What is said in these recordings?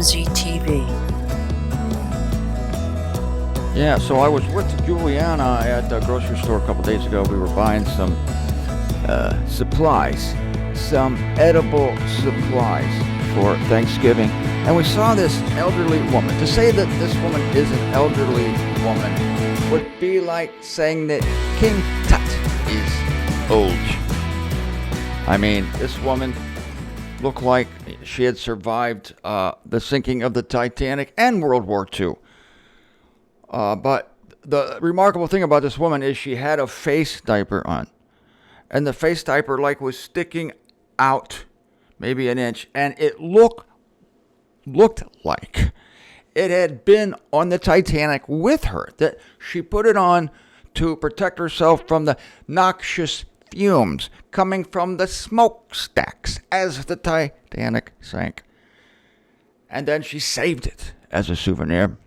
MZTV. Yeah, so I was with Juliana at the grocery store a couple days ago. We were buying some supplies, some edible supplies for Thanksgiving. And we saw this elderly woman. To say that this woman is an elderly woman would be like saying that King Tut is old. I mean, this woman looked like she had survived the sinking of the Titanic and World War II. But the remarkable thing about this woman is she had a face diaper on. And the face diaper was sticking out maybe an inch. And it looked like it had been on the Titanic with her. That she put it on to protect herself from the noxious fumes coming from the smokestacks as the Titanic sank. And then she saved it as a souvenir.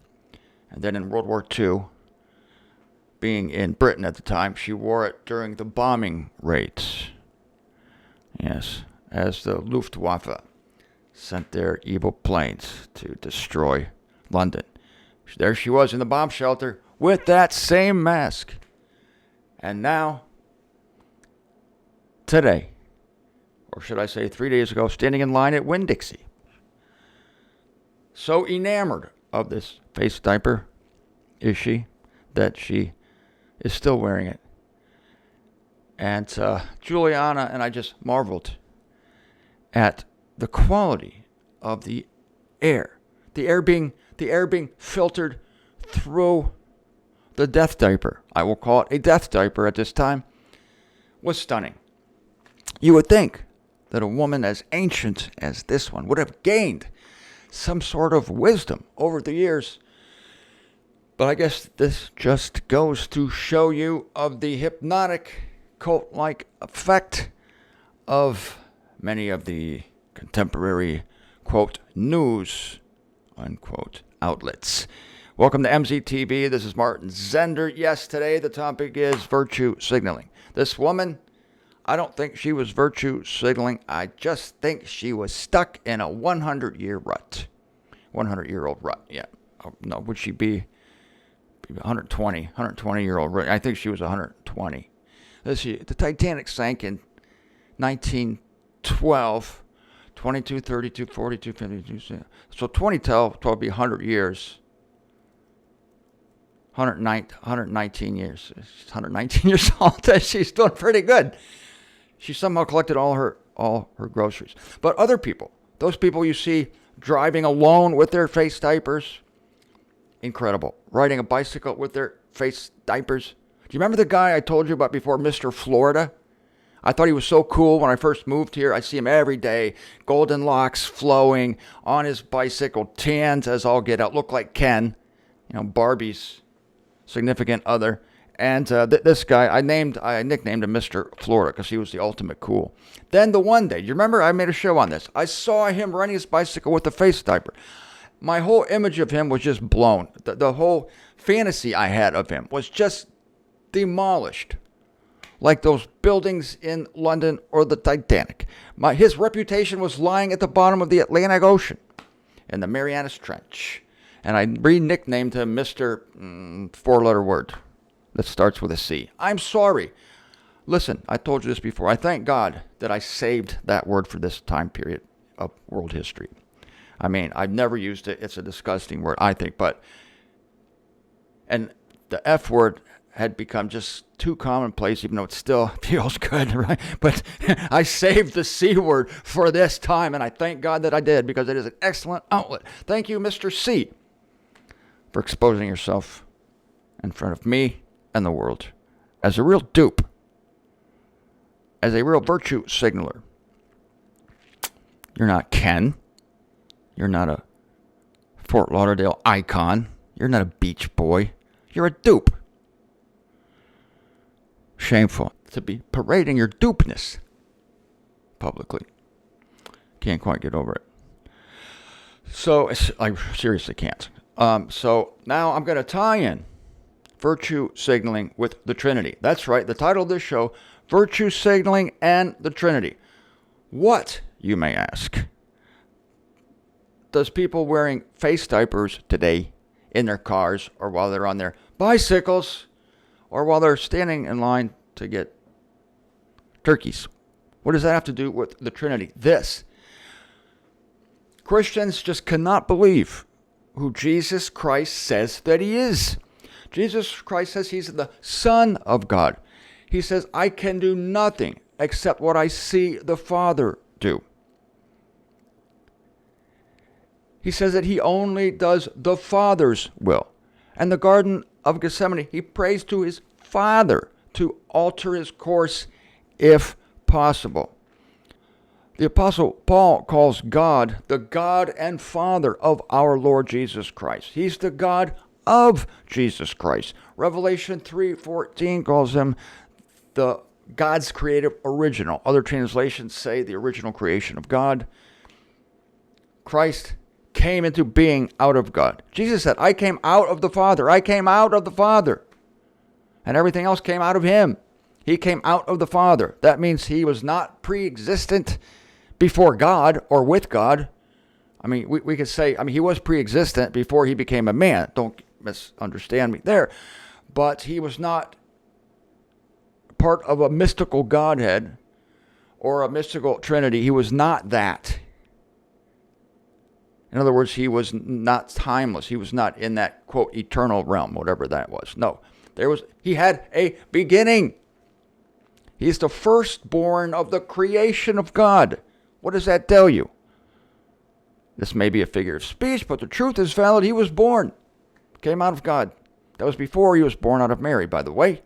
And then in World War II, being in Britain at the time, she wore it during the bombing raids. Yes, as the Luftwaffe sent their evil planes to destroy London. There she was in the bomb shelter with that same mask. And now, today, or should I say 3 days ago, standing in line at Winn-Dixie. So enamored of this face diaper is she, that she is still wearing it. And Juliana and I just marveled at the quality of the air. The air being filtered through the death diaper. I will call it a death diaper at this time. Was stunning. You would think that a woman as ancient as this one would have gained some sort of wisdom over the years. But I guess this just goes to show you of the hypnotic, cult-like effect of many of the contemporary, quote, news, unquote, outlets. Welcome to MZTV. This is Martin Zender. Yes, today the topic is virtue signaling. This woman, I don't think she was virtue signaling. I just think she was stuck in a 100-year rut. 100-year-old rut, yeah. Oh, no, would she be 120-year-old rut? I think she was 120. Let's see, the Titanic sank in 1912, 22, 32, 42, 52. So 2012 would be 100 years. 119 years. She's 119 years old. She's doing pretty good. She somehow collected all her groceries. But other people, those people you see driving alone with their face diapers, incredible. Riding a bicycle with their face diapers. Do you remember the guy I told you about before, Mr. Florida? I thought he was so cool when I first moved here. I see him every day, golden locks flowing on his bicycle, tans as all get out, look like Ken, Barbie's significant other. And this guy, I nicknamed him Mr. Florida because he was the ultimate cool. Then the one day, do you remember I made a show on this? I saw him riding his bicycle with a face diaper. My whole image of him was just blown. The whole fantasy I had of him was just demolished. Like those buildings in London or the Titanic. His reputation was lying at the bottom of the Atlantic Ocean in the Marianas Trench. And I re-nicknamed him Mr. Four-letter word that starts with a C. I'm sorry. Listen, I told you this before. I thank God that I saved that word for this time period of world history. I mean, I've never used it. It's a disgusting word, I think. And the F word had become just too commonplace, even though it still feels good, right? But I saved the C word for this time, and I thank God that I did, because it is an excellent outlet. Thank you, Mr. C, for exposing yourself in front of me and the world as a real dupe, as a real virtue signaler. You're not Ken. You're not a Fort Lauderdale icon. You're not a beach boy. You're a dupe. Shameful to be parading your dupeness publicly. Can't quite get over it. So, I seriously can't. So now I'm going to tie in virtue signaling with the Trinity. That's right. The title of this show, Virtue Signaling and the Trinity. What, you may ask, does people wearing face diapers today in their cars or while they're on their bicycles or while they're standing in line to get turkeys? What does that have to do with the Trinity? This. Christians just cannot believe who Jesus Christ says that he is. Jesus Christ says he's the Son of God. He says, I can do nothing except what I see the Father do. He says that he only does the Father's will. And the Garden of Gethsemane, he prays to his Father to alter his course if possible. The Apostle Paul calls God the God and Father of our Lord Jesus Christ. He's the God of Jesus Christ. Revelation 3:14 calls him the God's creative original. Other translations say the original creation of God. Christ came into being out of God. Jesus said, I came out of the Father. I came out of the Father. And everything else came out of him. He came out of the Father. That means he was not pre-existent before God or with God. I mean, we could say, he was pre-existent before he became a man. Don't misunderstand me there. But he was not part of a mystical Godhead or a mystical Trinity. He was not that. In other words, he was not timeless. He was not in that, quote, eternal realm, whatever that was. No, he had a beginning. He's the firstborn of the creation of God. What does that tell you? This may be a figure of speech, but the truth is valid. He was born, came out of God. That was before he was born out of Mary, by the way.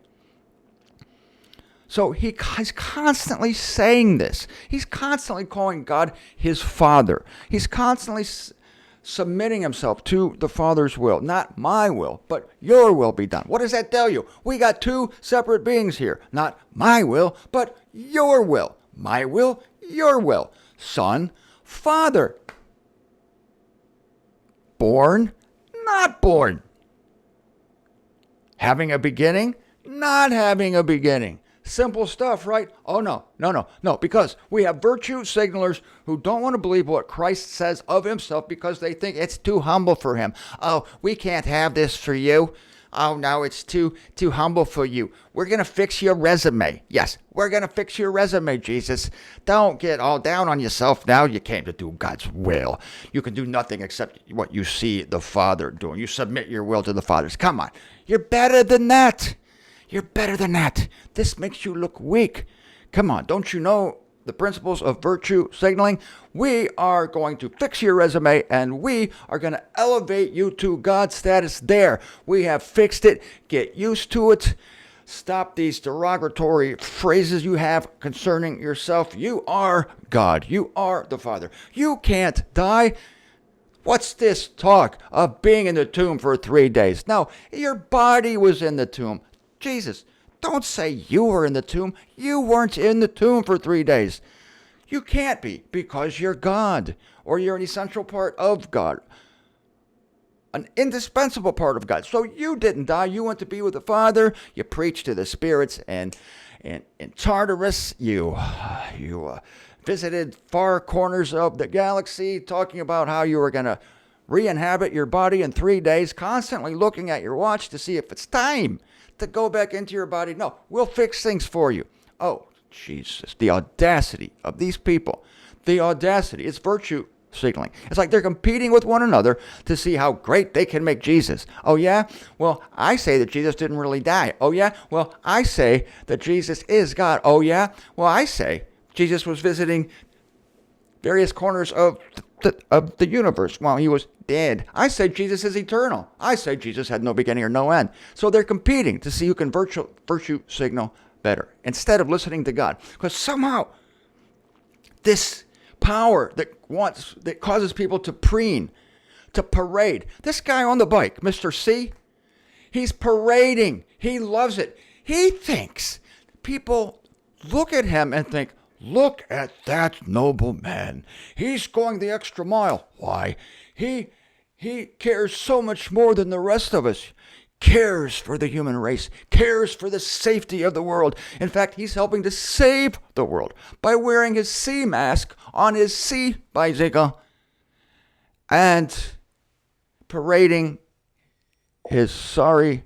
So he's constantly saying this. He's constantly calling God his Father. He's constantly submitting himself to the Father's will. Not my will, but your will be done. What does that tell you? We got two separate beings here. Not my will, but your will. My will, your will. Son, Father. Born, not born. Having a beginning, not having a beginning. Simple stuff, right? Oh, no. Because we have virtue signalers who don't want to believe what Christ says of himself because they think it's too humble for him. Oh, we can't have this for you. Oh, no, it's too humble for you. We're going to fix your resume. Yes, we're going to fix your resume, Jesus. Don't get all down on yourself now. You came to do God's will. You can do nothing except what you see the Father doing. You submit your will to the Father's. Come on. You're better than that. You're better than that. This makes you look weak. Come on, don't you know the principles of virtue signaling? We are going to fix your resume and we are going to elevate you to God's status there. We have fixed it. Get used to it. Stop these derogatory phrases you have concerning yourself. You are God. You are the Father. You can't die. What's this talk of being in the tomb for 3 days? No, your body was in the tomb. Jesus, don't say you were in the tomb. You weren't in the tomb for 3 days. You can't be because you're God or you're an essential part of God, an indispensable part of God. So you didn't die. You went to be with the Father. You preached to the spirits and in Tartarus. You visited far corners of the galaxy talking about how you were going to re-inhabit your body in 3 days, constantly looking at your watch to see if it's time to go back into your body. No, we'll fix things for you. Oh, Jesus, the audacity of these people. The audacity. It's virtue signaling. It's like they're competing with one another to see how great they can make Jesus. Oh, yeah? Well, I say that Jesus didn't really die. Oh, yeah? Well, I say that Jesus is God. Oh, yeah? Well, I say Jesus was visiting various corners of the universe while he was dead. I say Jesus is eternal. I say Jesus had no beginning or no end. So they're competing to see who can virtue signal better instead of listening to God. Because somehow this power that causes people to preen, to parade. This guy on the bike, Mr. C, he's parading. He loves it. He thinks people look at him and think, look at that noble man. He's going the extra mile. Why? He cares so much more than the rest of us. Cares for the human race. Cares for the safety of the world. In fact, he's helping to save the world by wearing his sea mask on his sea bicycle and parading his sorry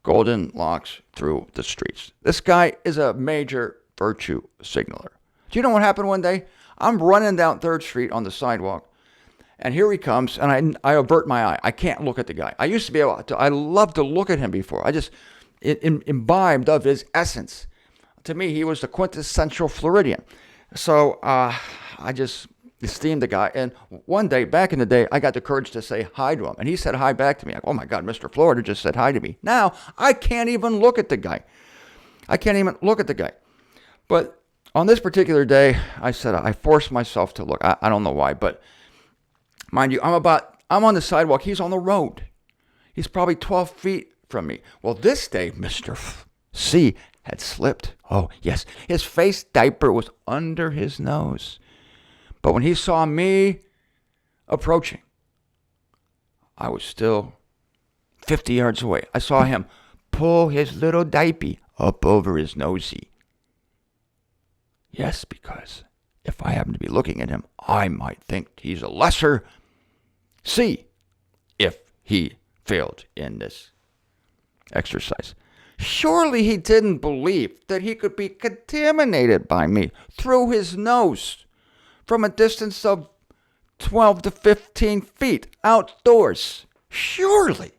golden locks through the streets. This guy is a major virtue signaler. Do you know what happened one day? I'm running down 3rd Street on the sidewalk, and here he comes, and I avert my eye. I can't look at the guy. I used to be able to, I loved to look at him before. I just imbibed of his essence. To me, he was the quintessential Floridian. So I just esteemed the guy. And one day, back in the day, I got the courage to say hi to him. And he said hi back to me. Like, oh my God, Mr. Florida just said hi to me. Now, I can't even look at the guy. But on this particular day, I said, I forced myself to look. I don't know why, but mind you, I'm on the sidewalk. He's on the road. He's probably 12 feet from me. Well, this day, Mr. C had slipped. Oh, yes. His face diaper was under his nose. But when he saw me approaching, I was still 50 yards away. I saw him pull his little diaper up over his nosy. Yes, because if I happen to be looking at him, I might think he's a lesser C if he failed in this exercise. Surely he didn't believe that he could be contaminated by me through his nose from a distance of 12 to 15 feet outdoors. Surely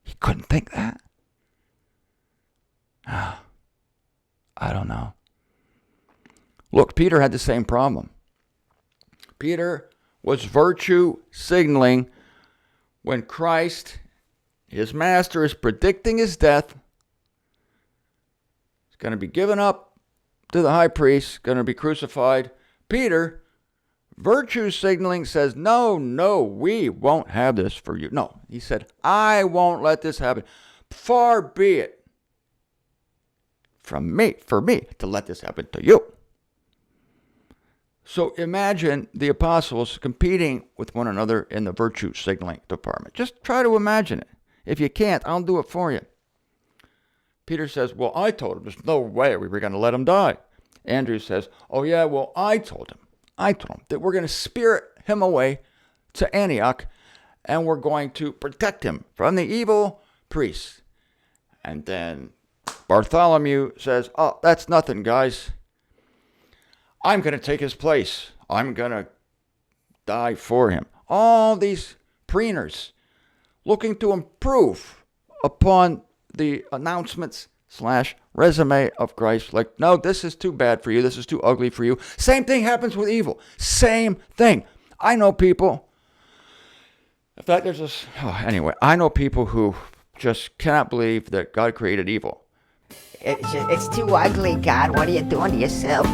he couldn't think that. I don't know. Look, Peter had the same problem. Peter was virtue signaling when Christ, his master, is predicting his death. He's going to be given up to the high priest, going to be crucified. Peter, virtue signaling, says, no, we won't have this for you. No, he said, I won't let this happen. Far be it for me to let this happen to you. So imagine the apostles competing with one another in the virtue signaling department. Just try to imagine it. If you can't, I'll do it for you. Peter says, well, I told him there's no way we were going to let him die. Andrew says, oh yeah, well, I told him that we're going to spirit him away to Antioch and we're going to protect him from the evil priests. And then Bartholomew says, oh, that's nothing, guys. I'm going to take his place. I'm going to die for him. All these preeners looking to improve upon the announcements / resume of Christ. Like, no, this is too bad for you. This is too ugly for you. Same thing happens with evil. Same thing. I know people. In fact, I know people who just cannot believe that God created evil. It's too ugly, God. What are you doing to yourself?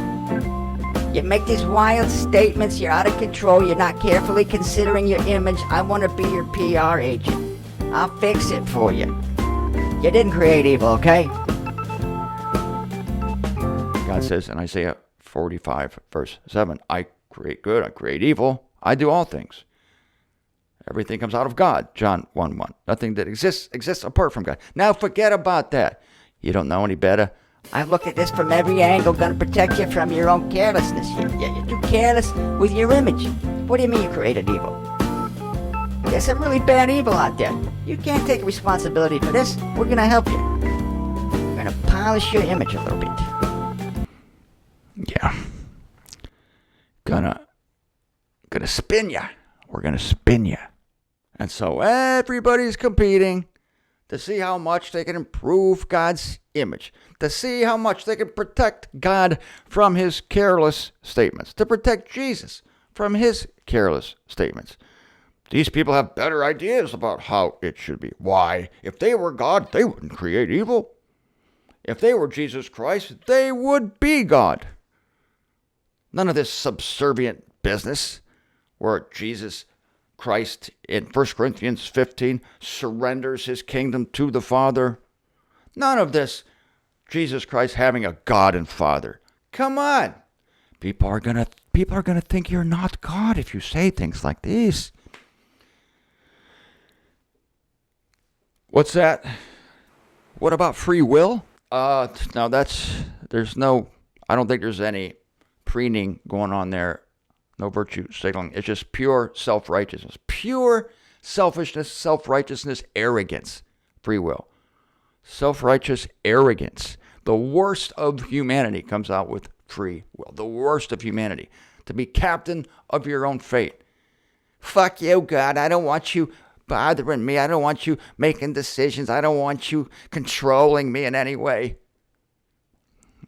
You make these wild statements. You're out of control. You're not carefully considering your image. I want to be your PR agent. I'll fix it for you. You didn't create evil, okay? God says in Isaiah 45, verse 7, I create good, I create evil, I do all things. Everything comes out of God, John 1:1. Nothing that exists apart from God. Now forget about that. You don't know any better. I've looked at this from every angle, gonna protect you from your own carelessness here. You're too careless with your image. What do you mean you created evil? There's some really bad evil out there. You can't take responsibility for this. We're gonna help you. We're gonna polish your image a little bit. Yeah. Gonna spin ya. We're gonna spin ya. And so everybody's competing to see how much they can improve God's image, to see how much they can protect God from his careless statements, to protect Jesus from his careless statements. These people have better ideas about how it should be. Why? If they were God, they wouldn't create evil. If they were Jesus Christ, they would be God. None of this subservient business where Jesus Christ in 1 Corinthians 15 surrenders his kingdom to the Father. None of this Jesus Christ having a God and Father. Come on. People are gonna think you're not God if you say things like these. What's that? What about free will? I don't think there's any preening going on there. No virtue signaling. It's just pure self-righteousness. Pure selfishness, self-righteousness, arrogance. Free will. Self-righteous arrogance. The worst of humanity comes out with free will. The worst of humanity. To be captain of your own fate. Fuck you, God. I don't want you bothering me. I don't want you making decisions. I don't want you controlling me in any way.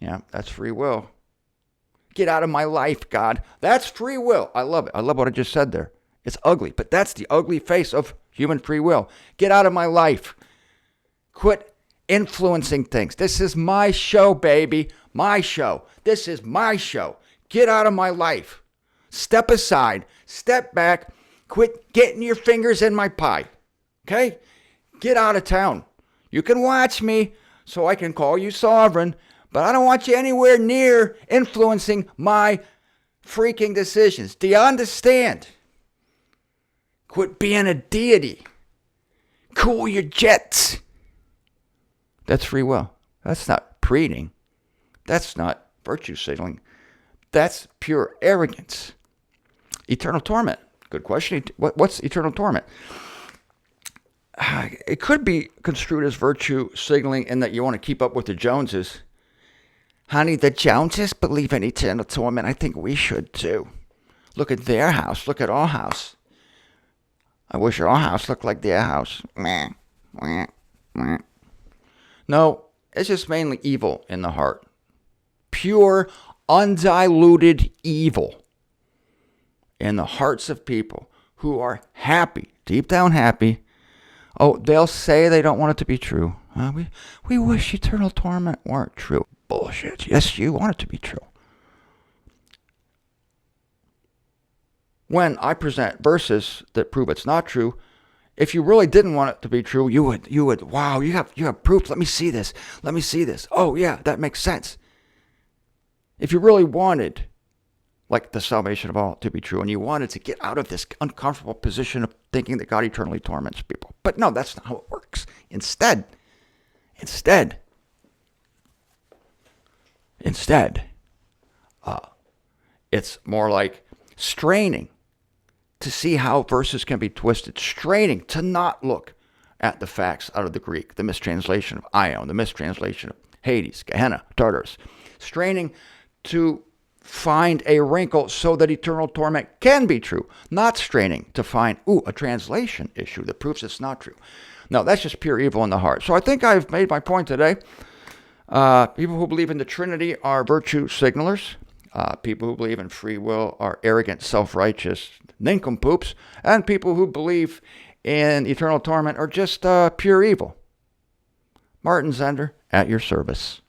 Yeah, that's free will. Get out of my life, God. That's free will. I love it. I love what I just said there. It's ugly, but that's the ugly face of human free will. Get out of my life. Quit influencing things. This is my show, baby. My show. This is my show. Get out of my life. Step aside. Step back. Quit getting your fingers in my pie. Okay? Get out of town. You can watch me so I can call you sovereign, but I don't want you anywhere near influencing my freaking decisions. Do you understand? Quit being a deity. Cool your jets. That's free will. That's not preening. That's not virtue signaling. That's pure arrogance. Eternal torment. Good question. What's eternal torment? It could be construed as virtue signaling in that you want to keep up with the Joneses. Honey, the Joneses believe in eternal torment. I think we should too. Look at their house. Look at our house. I wish our house looked like their house. Meh, meh, meh. No, it's just mainly evil in the heart. Pure, undiluted evil in the hearts of people who are happy, deep down happy. Oh, they'll say they don't want it to be true. We wish eternal torment weren't true. Bullshit. Yes, you want it to be true. When I present verses that prove it's not true, if you really didn't want it to be true, you would, wow, you have proof. Let me see this. Let me see this. Oh yeah, that makes sense. If you really wanted, like the salvation of all to be true, and you wanted to get out of this uncomfortable position of thinking that God eternally torments people. But no, that's not how it works. Instead, it's more like straining to see how verses can be twisted, straining to not look at the facts out of the Greek, the mistranslation of Ion, the mistranslation of Hades, Gehenna, Tartarus, straining to find a wrinkle so that eternal torment can be true, not straining to find, a translation issue that proves it's not true. No, that's just pure evil in the heart. So I think I've made my point today. People who believe in the Trinity are virtue signalers. People who believe in free will are arrogant, self-righteous nincompoops. And people who believe in eternal torment are just pure evil. Martin Zender, at your service.